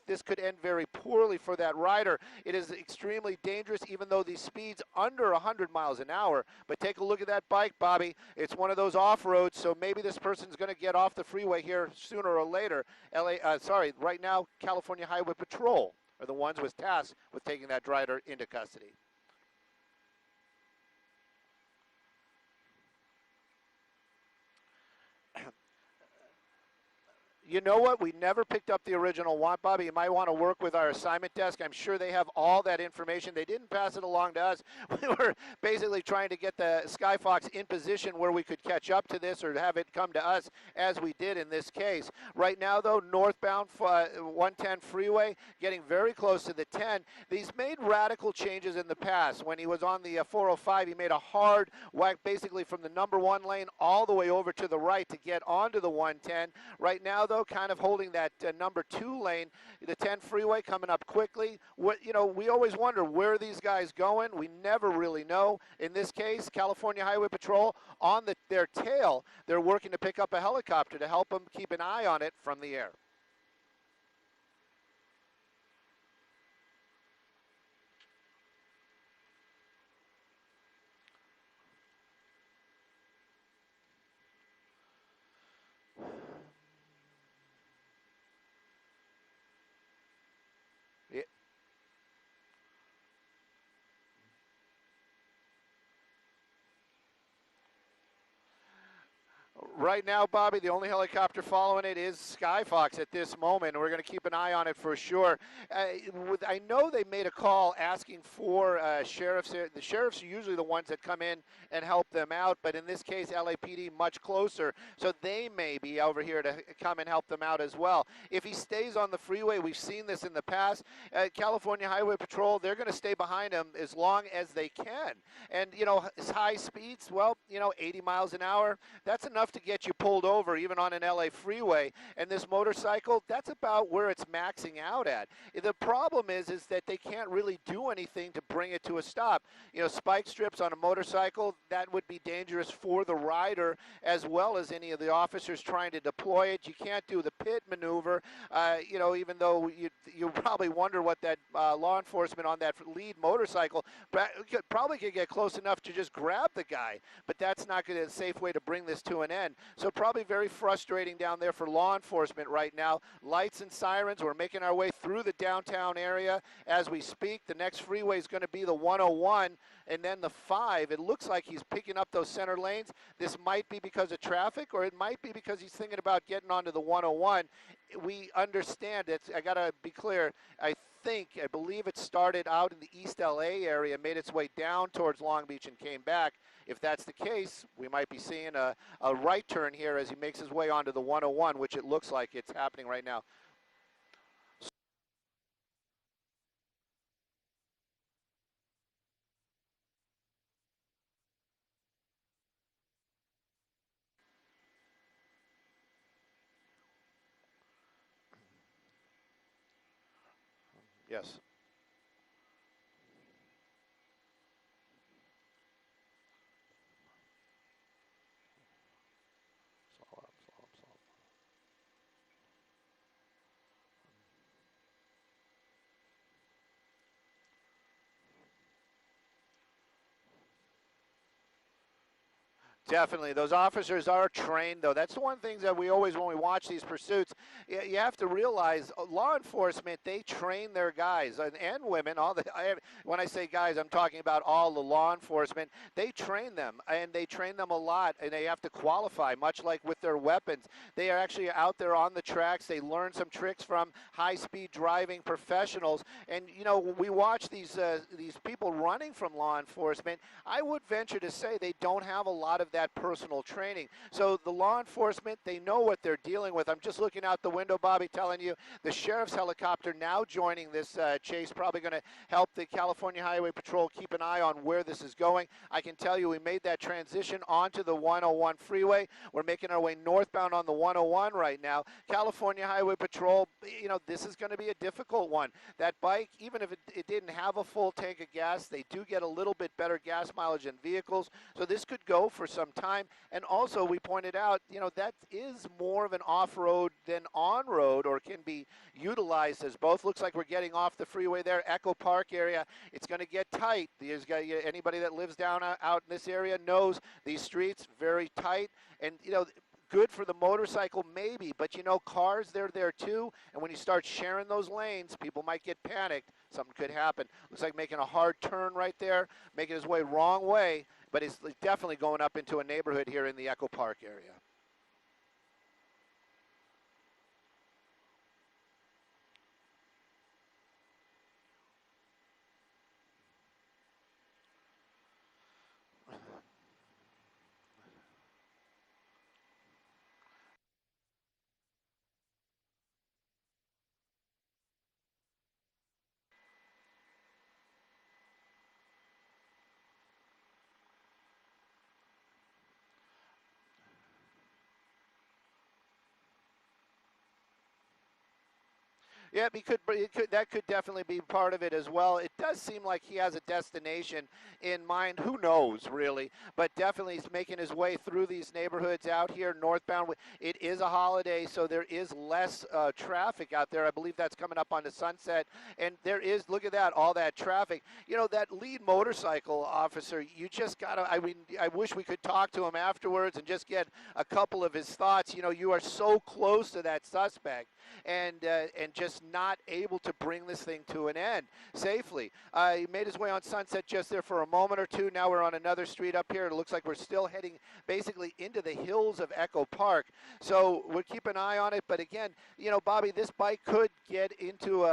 this could end very poorly for that rider. It is extremely dangerous, even though these speeds under 100 miles an hour. But take a look at that bike, Bobby. It's one of those off-roads, so maybe this person's going to get off the freeway here sooner or later. Right now, California Highway Patrol are the ones with tasked with taking that rider into custody. You know what? We never picked up the original want, Bobby. You might want to work with our assignment desk. I'm sure they have all that information. They didn't pass it along to us. We were basically trying to get the Skyfox in position where we could catch up to this or have it come to us as we did in this case. Right now, though, northbound 110 freeway, getting very close to the 10. He's made radical changes in the past. When he was on the 405, he made a hard whack basically from the number 1 lane all the way over to the right to get onto the 110. Right now, though, kind of holding that number 2 lane, the 10 freeway coming up quickly. We always wonder where are these guys going. We never really know. In this case, California Highway Patrol on their tail, they're working to pick up a helicopter to help them keep an eye on it from the air. Right now, Bobby, the only helicopter following it is Skyfox at this moment. We're going to keep an eye on it for sure. I know they made a call asking for sheriffs. The sheriffs are usually the ones that come in and help them out, but in this case, LAPD much closer, so they may be over here to come and help them out as well. If he stays on the freeway, we've seen this in the past, California Highway Patrol, they're going to stay behind him as long as they can. And, his high speeds, 80 miles an hour, that's enough to get you pulled over even on an LA freeway. And this motorcycle, that's about where it's maxing out at. The problem is that they can't really do anything to bring it to a stop. Spike strips on a motorcycle, that would be dangerous for the rider as well as any of the officers trying to deploy it. You can't do the pit maneuver, even though you probably wonder what that law enforcement on that lead motorcycle probably could get close enough to just grab the guy, but that's not going to be a safe way to bring this to an end. So probably very frustrating down there for law enforcement right now. Lights and sirens. We're making our way through the downtown area as we speak. The next freeway is going to be the 101 and then the 5. It looks like he's picking up those center lanes. This might be because of traffic, or it might be because he's thinking about getting onto the 101. We understand it. I got to be clear. I believe it started out in the East LA area, made its way down towards Long Beach and came back. If that's the case, we might be seeing a right turn here as he makes his way onto the 101, which it looks like it's happening right now. Yes. Definitely. Those officers are trained, though. That's the one thing that we always, when we watch these pursuits, you have to realize law enforcement, they train their guys and women. When I say guys, I'm talking about all the law enforcement. They train them, and they train them a lot, and they have to qualify, much like with their weapons. They are actually out there on the tracks. They learn some tricks from high-speed driving professionals. And, we watch these people running from law enforcement. I would venture to say they don't have a lot of that personal training. So the law enforcement, they know what they're dealing with. I'm just looking out the window, Bobby, telling you the sheriff's helicopter now joining this chase, probably going to help the California Highway Patrol keep an eye on where this is going. I can tell you we made that transition onto the 101 freeway. We're making our way northbound on the 101 right now. California Highway Patrol, this is going to be a difficult one. That bike, even if it didn't have a full tank of gas, they do get a little bit better gas mileage than vehicles. So this could go for some some time. And also, we pointed out, that is more of an off-road than on-road, or can be utilized as both. Looks like we're getting off the freeway there. Echo Park area, it's going to get tight. Anybody that lives down out in this area knows these streets very tight, and good for the motorcycle maybe, but cars, they're there too, and when you start sharing those lanes, people might get panicked. Something could happen. Looks like making a hard turn right there, making his way wrong way, but he's definitely going up into a neighborhood here in the Echo Park area. Yeah, that could definitely be part of it as well. It does seem like he has a destination in mind. Who knows, really? But definitely he's making his way through these neighborhoods out here northbound. It is a holiday, so there is less traffic out there. I believe that's coming up on the Sunset. And there is, look at that, all that traffic. That lead motorcycle officer, you just got to, I wish we could talk to him afterwards and just get a couple of his thoughts. You are so close to that suspect, and just not able to bring this thing to an end safely. He made his way on Sunset just there for a moment or two. Now we're on another street up here. It looks like we're still heading basically into the hills of Echo Park. So we'll keep an eye on it. But again, Bobby, this bike could get into,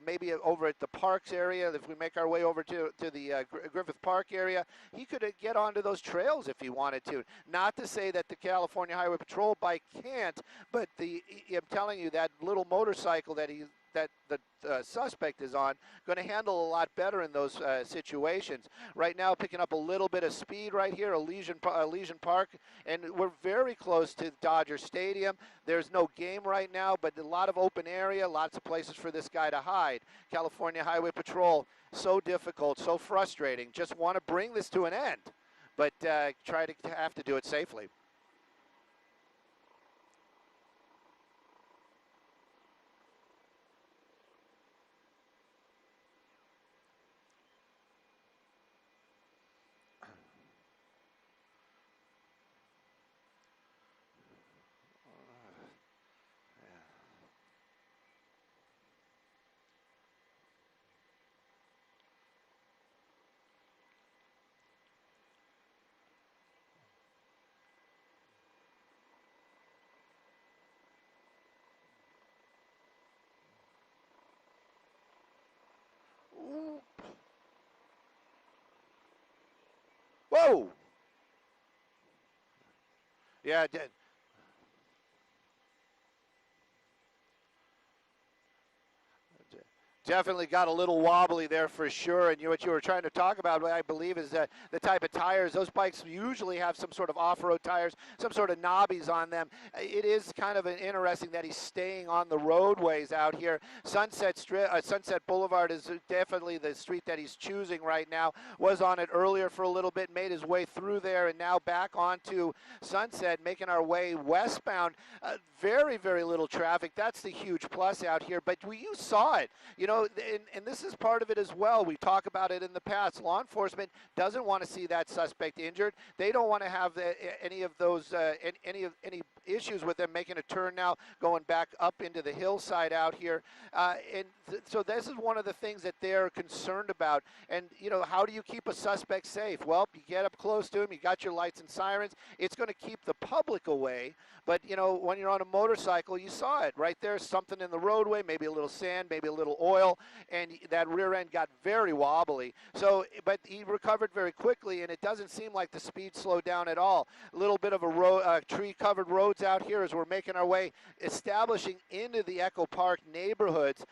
maybe over at the Parks area. If we make our way over to the Griffith Park area, he could get onto those trails if he wanted to. Not to say that the California Highway Patrol bike can't, but I'm telling you, that little motorcycle that the suspect is on, going to handle a lot better in those situations. Right now, picking up a little bit of speed right here, Elysian Park, and we're very close to Dodger Stadium. There's no game right now, but a lot of open area, lots of places for this guy to hide. California Highway Patrol, so difficult, so frustrating. Just want to bring this to an end, but try to have to do it safely. Whoa! Yeah, definitely got a little wobbly there for sure. And what you were trying to talk about, I believe, is the type of tires. Those bikes usually have some sort of off-road tires, some sort of knobbies on them. It is kind of interesting that he's staying on the roadways out here. Sunset Boulevard is definitely the street that he's choosing right now. Was on it earlier for a little bit, made his way through there, and now back onto Sunset, making our way westbound. Very, very little traffic. That's the huge plus out here. But you saw it, and this is part of it as well. We talk about it in the past. Law enforcement doesn't want to see that suspect injured. They don't want to have any of those any issues with them making a turn now, going back up into the hillside out here. So this is one of the things that they're concerned about. And how do you keep a suspect safe? Well, you get up close to him. You got your lights and sirens. It's going to keep the public away. But when you're on a motorcycle, you saw it right there. Something in the roadway, maybe a little sand, maybe a little oil, and that rear end got very wobbly. So, but he recovered very quickly, and it doesn't seem like the speed slowed down at all. A little bit of a tree-covered roads out here as we're making our way, establishing into the Echo Park neighborhoods.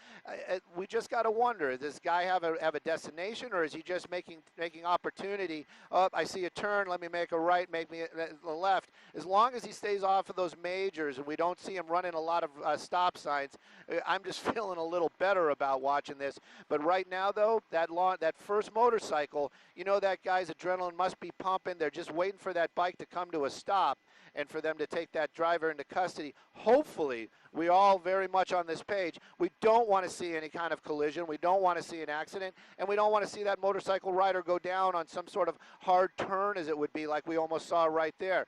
We just got to wonder: does this guy have a destination, or is he just making opportunity? Oh, I see a turn. Let me make a right. Make me a left. as long as he stays off of those majors and we don't see him running a lot of stop signs, I'm just feeling a little better about watching this. But right now, though, that first motorcycle, you know that guy's adrenaline must be pumping. They're just waiting for that bike to come to a stop and for them to take that driver into custody. Hopefully, we all very much on this page. We don't want to see any kind of collision. We don't want to see an accident, and we don't want to see that motorcycle rider go down on some sort of hard turn, as it would be, like we almost saw right there.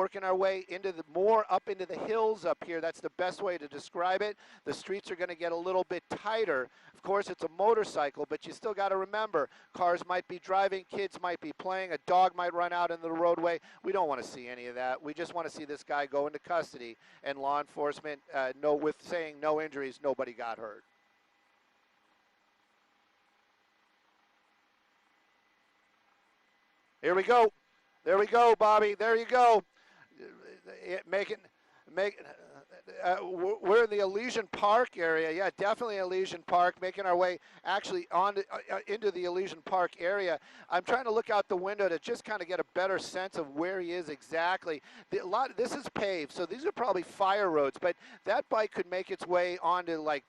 Working our way into more up into the hills up here. That's the best way to describe it. The streets are going to get a little bit tighter. Of course, it's a motorcycle, but you still got to remember, cars might be driving, kids might be playing, a dog might run out into the roadway. We don't want to see any of that. We just want to see this guy go into custody, and law enforcement with saying no injuries, nobody got hurt. Here we go. There we go, Bobby. There you go. We're in the Elysian Park area. Yeah, definitely Elysian Park, making our way actually into the Elysian Park area. I'm trying to look out the window to just kind of get a better sense of where he is exactly. This is paved, so these are probably fire roads, but that bike could make its way onto like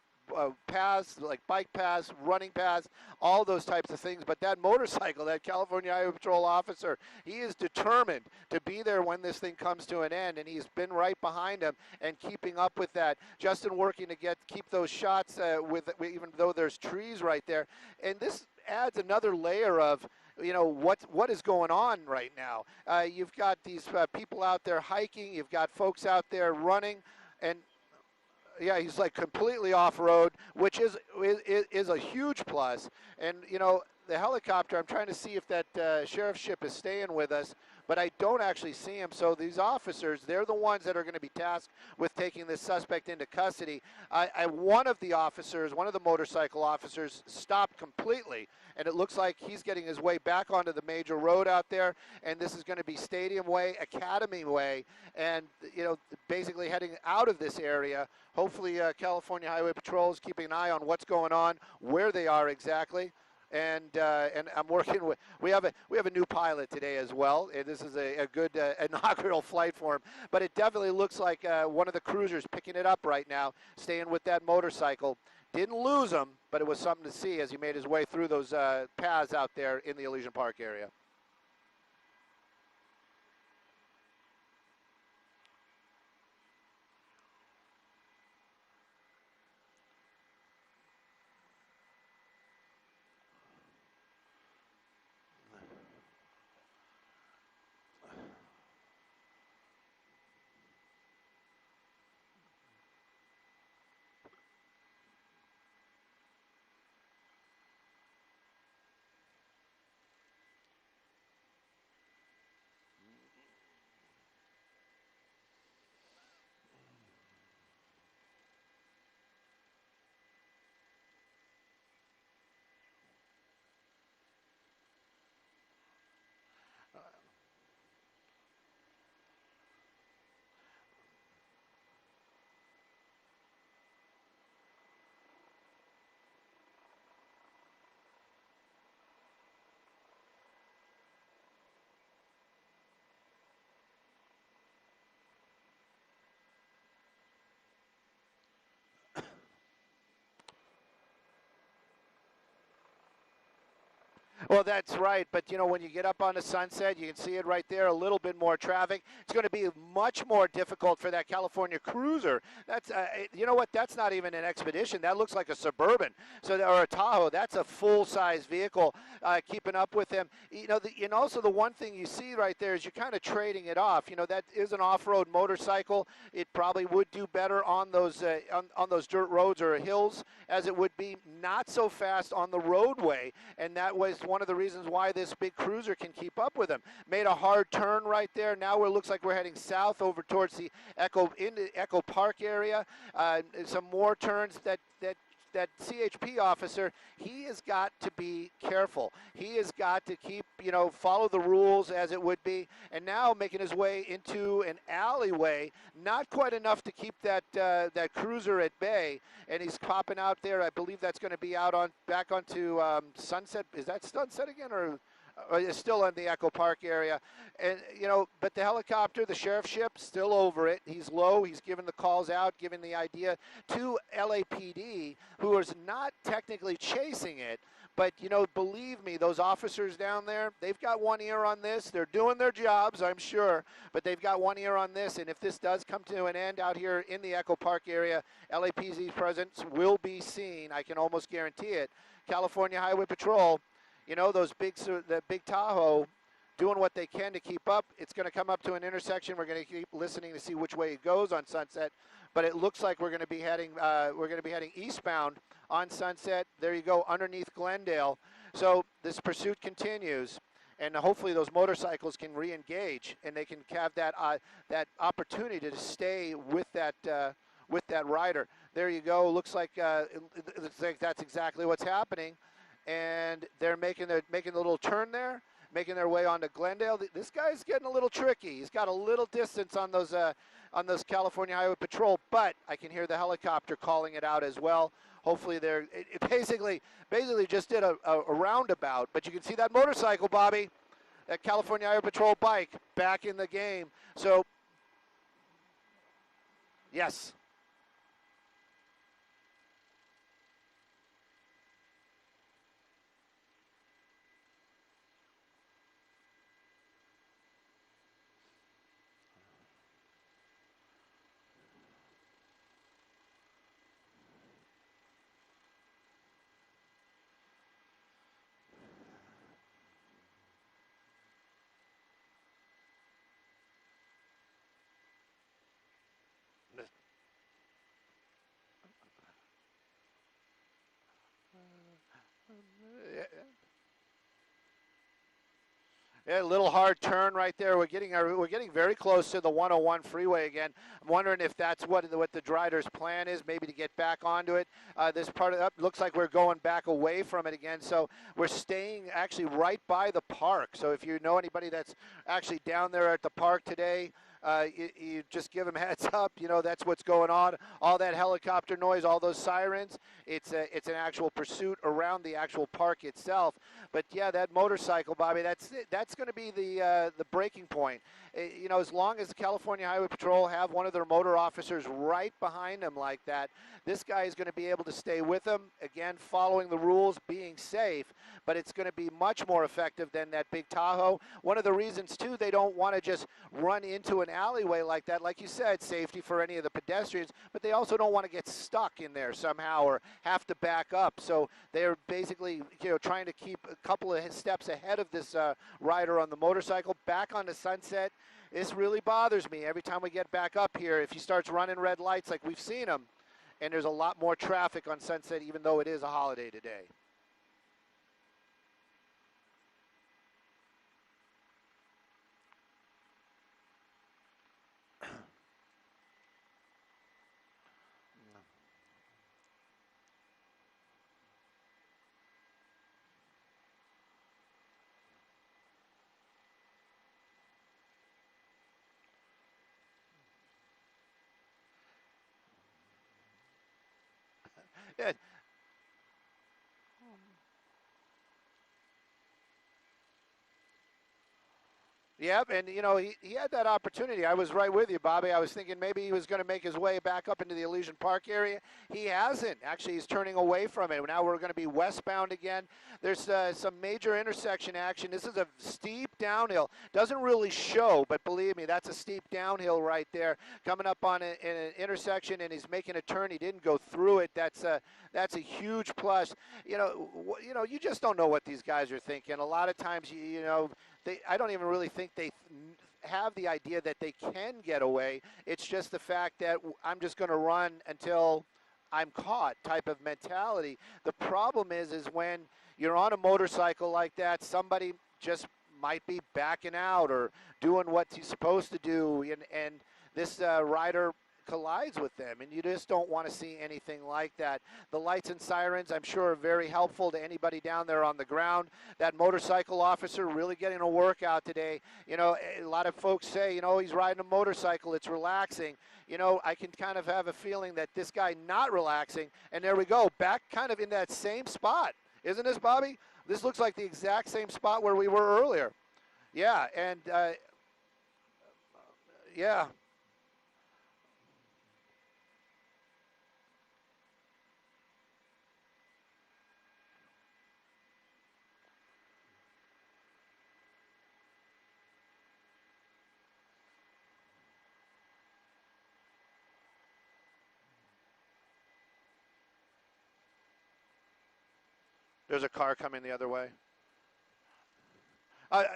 paths, like bike paths, running paths, all those types of things. But that motorcycle, that California Highway Patrol officer, he is determined to be there when this thing comes to an end, and he's been right behind him and keeping up with that. Justin working to keep those shots even though there's trees right there. And this adds another layer of, you know, what is going on right now. You've got these people out there hiking, you've got folks out there running, and yeah, he's like completely off-road, which is a huge plus. And, you know, the helicopter, I'm trying to see if that sheriff's ship is staying with us, but I don't actually see him. So these officers, they're the ones that are going to be tasked with taking this suspect into custody. One of the motorcycle officers stopped completely, and it looks like he's getting his way back onto the major road out there, and this is going to be Stadium Way, Academy Way, and, you know, basically heading out of this area. Hopefully California Highway Patrol is keeping an eye on what's going on, where they are exactly. And I'm working with, we have a new pilot today as well. And this is a good inaugural flight for him. But it definitely looks like one of the cruisers picking it up right now, staying with that motorcycle. Didn't lose him, but it was something to see as he made his way through those paths out there in the Elysian Park area. Well, that's right. But, you know, when you get up on the Sunset, you can see it right there, a little bit more traffic. It's going to be much more difficult for that California Cruiser. That's, you know what, that's not even an Expedition. That looks like a Suburban or a Tahoe. That's a full-size vehicle keeping up with them. You know, and also the one thing you see right there is you're kind of trading it off. You know, that is an off-road motorcycle. It probably would do better on those dirt roads or hills as it would be not so fast on the roadway. And that was one of the reasons why this big cruiser can keep up with him. Made a hard turn right there. Now it looks like we're heading south over towards the Echo Park area. Some more turns that CHP officer, he has got to be careful. He has got to keep, you know, follow the rules as it would be. And now making his way into an alleyway, not quite enough to keep that cruiser at bay. And he's popping out there. I believe that's going to be out back onto Sunset. Is that Sunset again, or Is still in the Echo Park area. And, but the helicopter, the sheriff's ship, still over it. He's low. He's giving the calls out, giving the idea to LAPD, who is not technically chasing it. But, believe me, those officers down there, they've got one ear on this. They're doing their jobs, I'm sure, but they've got one ear on this. And if this does come to an end out here in the Echo Park area, LAPD's presence will be seen. I can almost guarantee it. California Highway Patrol, the big Tahoe, doing what they can to keep up. It's going to come up to an intersection. We're going to keep listening to see which way it goes on Sunset, but it looks like we're going to be heading eastbound on Sunset. There you go, underneath Glendale. So this pursuit continues, and hopefully those motorcycles can re-engage and they can have that opportunity to stay with that rider. There you go. Looks like that's exactly what's happening. And they're making the little turn there, making their way onto Glendale. This guy's getting a little tricky. He's got a little distance on those California Highway Patrol, but I can hear the helicopter calling it out as well. Hopefully it basically just did a roundabout, but you can see that motorcycle, Bobby, that California Highway Patrol bike back in the game. So, yes. Yeah, a little hard turn right there. We're getting very close to the 101 freeway again. I'm wondering if that's what the driver's plan is, maybe to get back onto it. This part of it looks like we're going back away from it again. So we're staying actually right by the park. So if you know anybody that's actually down there at the park today, you just give them heads up. That's what's going on. All that helicopter noise, all those sirens. It's an actual pursuit around the actual park itself. But yeah, that motorcycle, Bobby, that's going to be the breaking point. As long as the California Highway Patrol have one of their motor officers right behind them like that, this guy is going to be able to stay with them, again, following the rules, being safe, but it's going to be much more effective than that big Tahoe. One of the reasons, too, they don't want to just run into an alleyway like that. Like you said, safety for any of the pedestrians, but they also don't want to get stuck in there somehow or have to back up. So they're basically, trying to keep a couple of steps ahead of this rider on the motorcycle. Back on the Sunset, this really bothers me every time we get back up here. If he starts running red lights like we've seen him, and there's a lot more traffic on Sunset, even though it is a holiday today. Yeah. Yep, and he had that opportunity. I was right with you, Bobby. I was thinking maybe he was going to make his way back up into the Elysian Park area. He hasn't. Actually, he's turning away from it. Now we're going to be westbound again. There's some major intersection action. This is a steep downhill. Doesn't really show, but believe me, that's a steep downhill right there. Coming up on an intersection, and he's making a turn. He didn't go through it. That's a huge plus. You just don't know what these guys are thinking. A lot of times, I don't even really think they have the idea that they can get away. It's just the fact that I'm just going to run until I'm caught type of mentality. The problem is when you're on a motorcycle like that, somebody just might be backing out or doing what he's supposed to do, and this rider collides with them, and you just don't want to see anything like that. The lights and sirens, I'm sure, are very helpful to anybody down there on the ground. That motorcycle officer really getting a workout today. A lot of folks say, he's riding a motorcycle, it's relaxing. I can kind of have a feeling that this guy not relaxing, and there we go, back kind of in that same spot. Isn't this, Bobby? This looks like the exact same spot where we were earlier. Yeah, and yeah. There's a car coming the other way. I,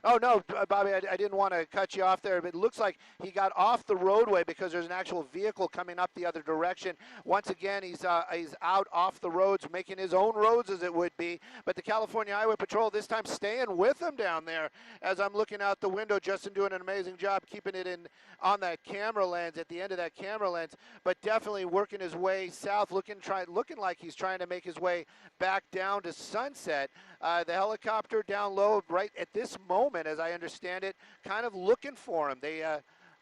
Oh, no, Bobby, I didn't want to cut you off there, but it looks like he got off the roadway because there's an actual vehicle coming up the other direction. Once again, he's out off the roads, making his own roads as it would be, but the California Highway Patrol this time staying with him down there. As I'm looking out the window, Justin doing an amazing job keeping it in on that camera lens, at the end of that camera lens, but definitely working his way south, looking like he's trying to make his way back down to Sunset. The helicopter down low right at this moment, as I understand it, kind of looking for him.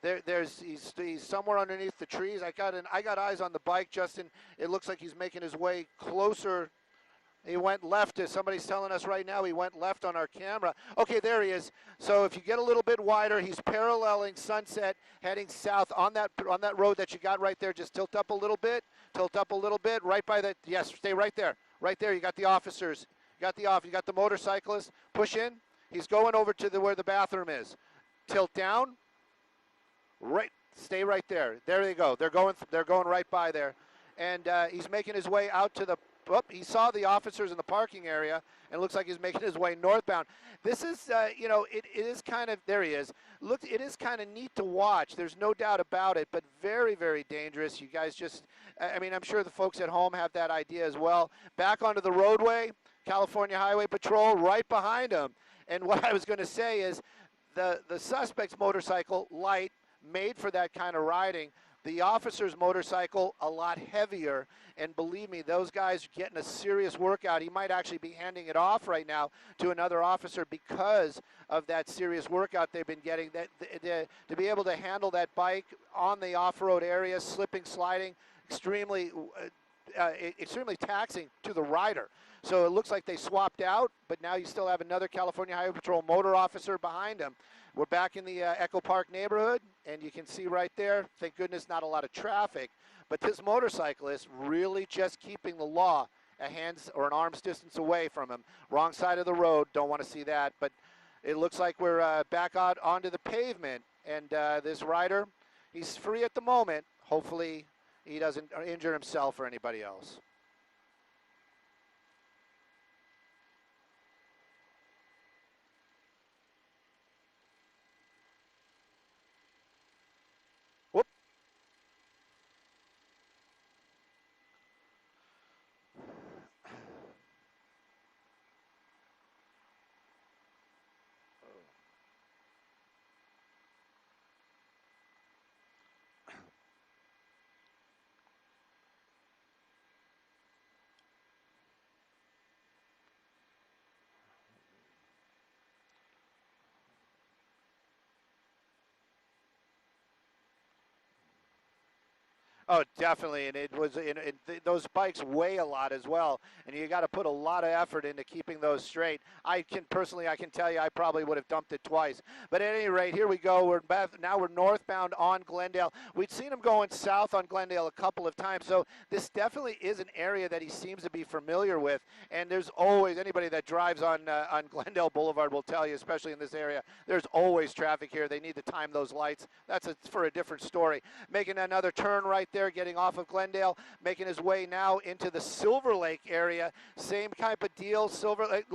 He's somewhere underneath the trees. I got eyes on the bike, Justin. It looks like he's making his way closer. He went left. Somebody's telling us right now he went left on our camera. Okay, there he is. So if you get a little bit wider, he's paralleling Sunset, heading south on that road that you got right there. Just tilt up a little bit. Tilt up a little bit. Right by that. Yes, stay right there. Right there. You got the officers. You got the motorcyclist. Push in. He's going over to where the bathroom is. Tilt down. Right. Stay right there. There they go. They're going right by there, and he's making his way out to the. Oh, he saw the officers in the parking area, and it looks like he's making his way northbound. This is, it is kind of, there he is. Look, it is kind of neat to watch. There's no doubt about it, but very, very dangerous. You guys just, I mean, I'm sure the folks at home have that idea as well. Back onto the roadway, California Highway Patrol right behind him. And what I was going to say is the suspect's motorcycle, light, made for that kind of riding. The officer's motorcycle, a lot heavier, and believe me, those guys are getting a serious workout. He might actually be handing it off right now to another officer because of that serious workout they've been getting. To be able to handle that bike on the off-road area, slipping, sliding, extremely taxing to the rider. So it looks like they swapped out, but now you still have another California Highway Patrol motor officer behind him. We're back in the Echo Park neighborhood, and you can see right there, thank goodness not a lot of traffic, but this motorcyclist really just keeping the law a hand's or an arm's distance away from him. Wrong side of the road, don't want to see that, but it looks like we're back out onto the pavement, and this rider, he's free at the moment. Hopefully he doesn't injure himself or anybody else. Oh, definitely, and it was. Those bikes weigh a lot as well, and you got to put a lot of effort into keeping those straight. I can tell you, I probably would have dumped it twice. But at any rate, here we go. We're northbound on Glendale. We'd seen him going south on Glendale a couple of times, so this definitely is an area that he seems to be familiar with. And there's always anybody that drives on Glendale Boulevard will tell you, especially in this area, there's always traffic here. They need to time those lights. That's for a different story. Making another turn right there. Getting off of Glendale, making his way now into the Silver Lake area. Same type of deal. Silver Lake,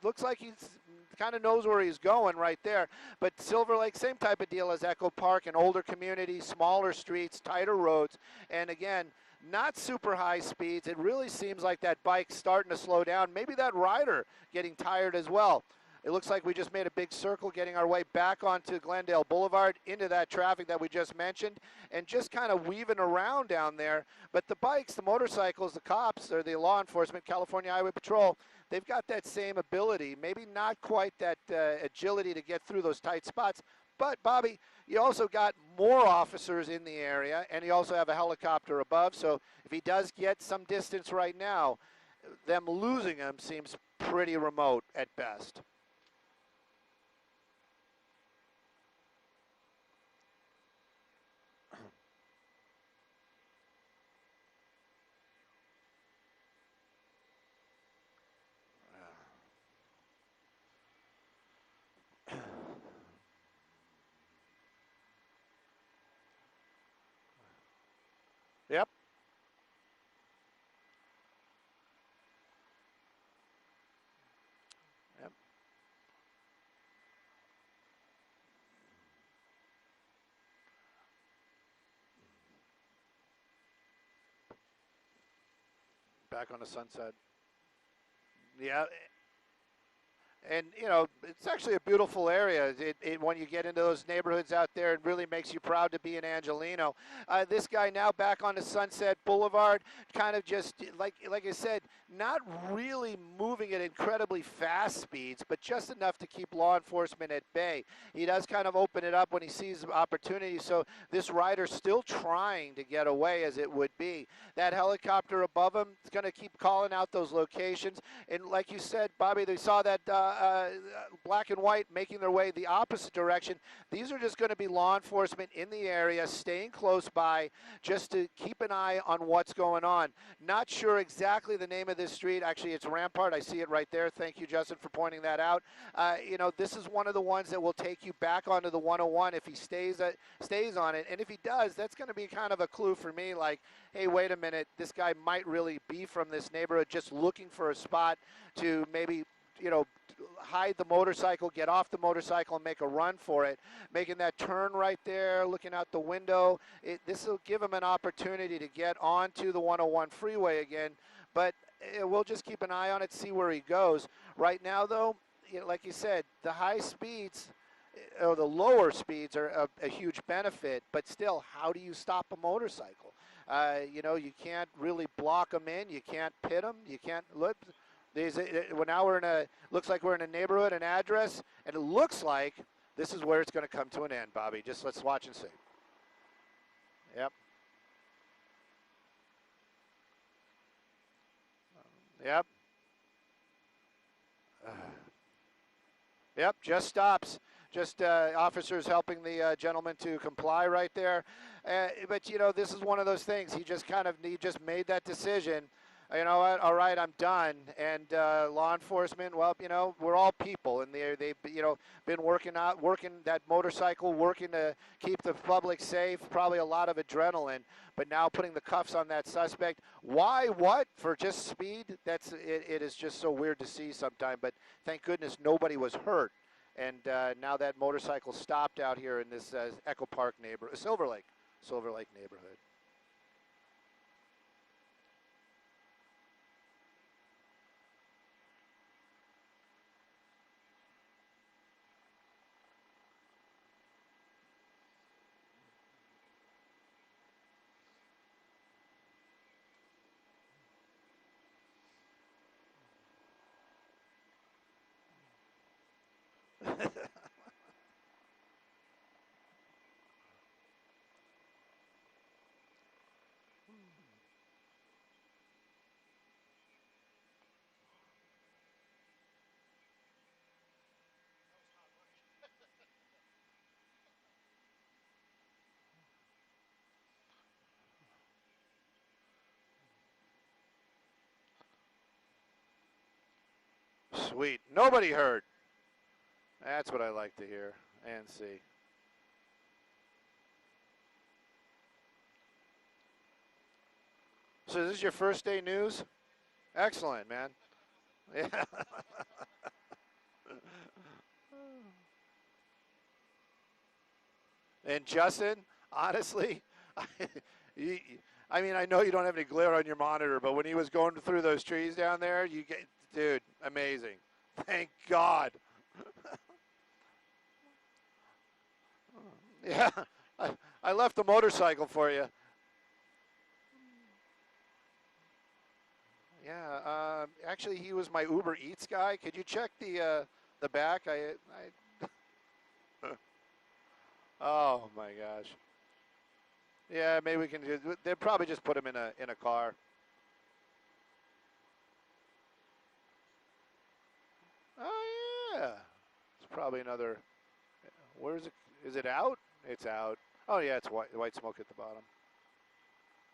looks like he's kind of knows where he's going right there. But Silver Lake, same type of deal as Echo Park, an older community, smaller streets, tighter roads. And again, not super high speeds. It really seems like that bike's starting to slow down. Maybe that rider getting tired as well. It looks like we just made a big circle getting our way back onto Glendale Boulevard into that traffic that we just mentioned and just kind of weaving around down there. But the bikes, the motorcycles, the cops, or the law enforcement, California Highway Patrol, they've got that same ability, maybe not quite that agility to get through those tight spots, But, Bobby, you also got more officers in the area, and you also have a helicopter above. So if he does get some distance right now, them losing him seems pretty remote at best. Yep. Yep. Back on the Sunset. Yeah, and it's actually a beautiful area. When you get into those neighborhoods out there, it really makes you proud to be an Angelino. This guy now back on the Sunset Boulevard, kind of just like I said, not really moving at incredibly fast speeds, but just enough to keep law enforcement at bay. He does kind of open it up when he sees opportunity. So this rider's still trying to get away, as it would be. That helicopter above him is going to keep calling out those locations. And like you said, Bobby, they saw that black and white making their way the opposite direction. These are just going to be law enforcement in the area, staying close by, just to keep an eye on what's going on. Not sure exactly the name of this street. Actually, it's Rampart. I see it right there. Thank you, Justin, for pointing that out. This is one of the ones that will take you back onto the 101 if he stays on it. And if he does, that's going to be kind of a clue for me, like, hey, wait a minute, this guy might really be from this neighborhood, just looking for a spot to maybe, hide the motorcycle, get off the motorcycle, and make a run for it. Making that turn right there, looking out the window, this will give him an opportunity to get onto the 101 freeway again. But we'll just keep an eye on it, see where he goes. Right now, though, like you said, the high speeds or the lower speeds are a huge benefit, but still, how do you stop a motorcycle? You can't really block them in. You can't pit them. You can't look. Now looks like we're in a neighborhood, an address, and it looks like this is where it's going to come to an end, Bobby. Just let's watch and see. Yep. Yep. Yep, just stops. Just officers helping the gentleman to comply right there. But, this is one of those things. He just made that decision. You know what? All right, I'm done. And law enforcement, well, we're all people, and they've been working that motorcycle, working to keep the public safe. Probably a lot of adrenaline, but now putting the cuffs on that suspect. Why? What? For just speed? It is just so weird to see sometimes. But thank goodness nobody was hurt. And now that motorcycle stopped out here in this Echo Park neighborhood, Silver Lake neighborhood. Sweet. Nobody hurt. That's what I like to hear and see. So this is your first day news? Excellent, man. Yeah. And Justin, honestly, I know you don't have any glare on your monitor, but when he was going through those trees down there, dude, amazing. Thank God. Yeah, I left the motorcycle for you. Yeah, actually, he was my Uber Eats guy. Could you check the back? Oh my gosh. Yeah, maybe we can just. They'll probably just put him in a car. Oh yeah. It's probably another. Where is it? Is it out? It's out. Oh yeah, it's white smoke at the bottom.